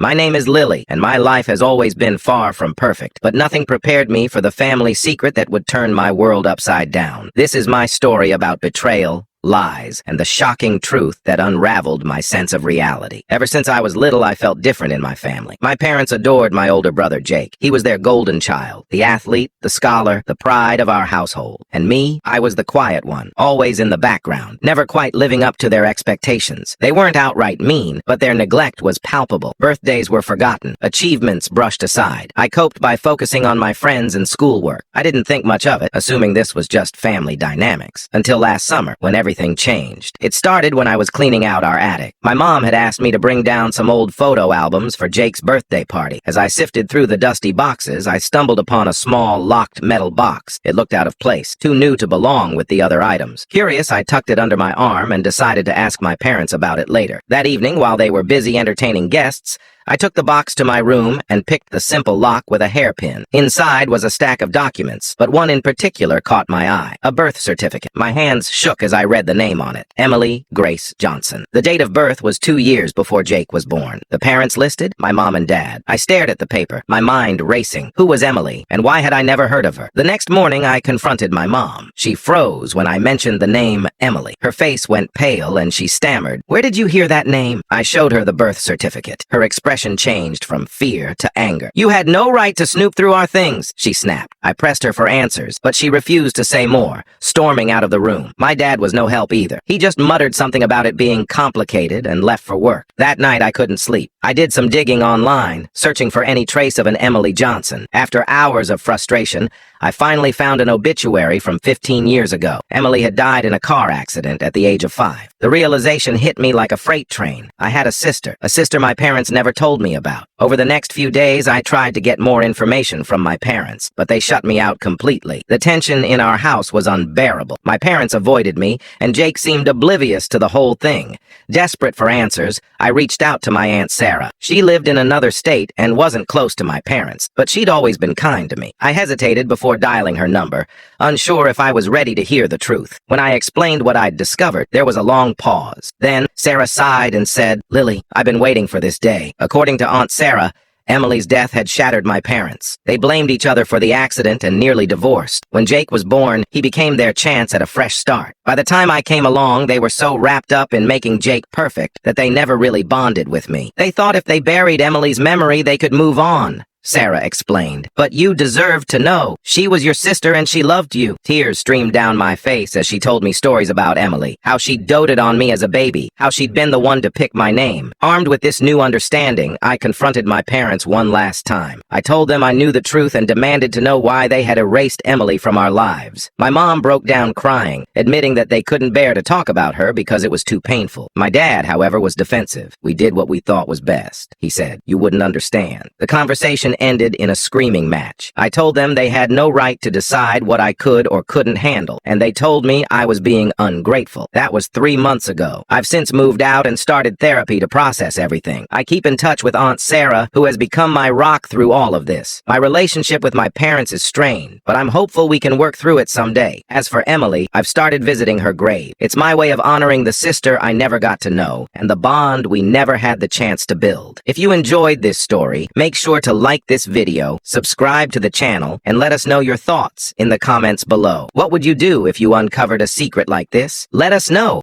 My name is Lily, and my life has always been far from perfect, but nothing prepared me for the family secret that would turn my world upside down. This is my story about betrayal, lies, and the shocking truth that unraveled my sense of reality. Ever since I was little, I felt different in my family. My parents adored my older brother, Jake. He was their golden child, the athlete, the scholar, the pride of our household. And me, I was the quiet one, always in the background, never quite living up to their expectations. They weren't outright mean, but their neglect was palpable. Birthdays were forgotten, achievements brushed aside. I coped by focusing on my friends and schoolwork. I didn't think much of it, assuming this was just family dynamics, until last summer, when everything changed. It started when I was cleaning out our attic. My mom had asked me to bring down some old photo albums for Jake's birthday party. As I sifted through the dusty boxes, I stumbled upon a small, locked metal box. It looked out of place, too new to belong with the other items. Curious, I tucked it under my arm and decided to ask my parents about it later. That evening, while they were busy entertaining guests, I took the box to my room and picked the simple lock with a hairpin. Inside was a stack of documents, but one in particular caught my eye. A birth certificate. My hands shook as I read the name on it. Emily Grace Johnson. The date of birth was 2 years before Jake was born. The parents listed? My mom and dad. I stared at the paper, my mind racing. Who was Emily, and why had I never heard of her? The next morning, I confronted my mom. She froze when I mentioned the name Emily. Her face went pale and she stammered, "Where did you hear that name?" I showed her the birth certificate. Her expression changed from fear to anger. "You had no right to snoop through our things," she snapped. I pressed her for answers, but she refused to say more, storming out of the room. My dad was no help either. He just muttered something about it being complicated and left for work. That night, I couldn't sleep. I did some digging online, searching for any trace of an Emily Johnson. After hours of frustration, I finally found an obituary from 15 years ago. Emily had died in a car accident at the age of 5. The realization hit me like a freight train. I had a sister my parents never told me about. Over the next few days, I tried to get more information from my parents, but they shut me out completely. The tension in our house was unbearable. My parents avoided me, and Jake seemed oblivious to the whole thing. Desperate for answers, I reached out to my Aunt Sarah. She lived in another state and wasn't close to my parents, but she'd always been kind to me. I hesitated before dialing her number, unsure if I was ready to hear the truth. When I explained what I'd discovered, there was a long pause. Then Sarah sighed and said, "Lily, I've been waiting for this day." According to Aunt Sarah, Emily's death had shattered my parents. They blamed each other for the accident and nearly divorced. When Jake was born, he became their chance at a fresh start. By the time I came along, they were so wrapped up in making Jake perfect that they never really bonded with me. They thought if they buried Emily's memory, they could move on, Sarah explained. "But you deserved to know. She was your sister and she loved you." Tears streamed down my face as she told me stories about Emily, how she doted on me as a baby, how she'd been the one to pick my name. Armed with this new understanding, I confronted my parents one last time. I told them I knew the truth and demanded to know why they had erased Emily from our lives. My mom broke down crying, admitting that they couldn't bear to talk about her because it was too painful. My dad, however, was defensive. "We did what we thought was best," he said. "You wouldn't understand." The conversation ended in a screaming match. I told them they had no right to decide what I could or couldn't handle, and they told me I was being ungrateful. That was 3 months ago. I've since moved out and started therapy to process everything. I keep in touch with Aunt Sarah, who has become my rock through all of this. My relationship with my parents is strained, but I'm hopeful we can work through it someday. As for Emily, I've started visiting her grave. It's my way of honoring the sister I never got to know, and the bond we never had the chance to build. If you enjoyed this story, make sure to like this video, subscribe to the channel, and let us know your thoughts in the comments below. What would you do if you uncovered a secret like this? Let us know.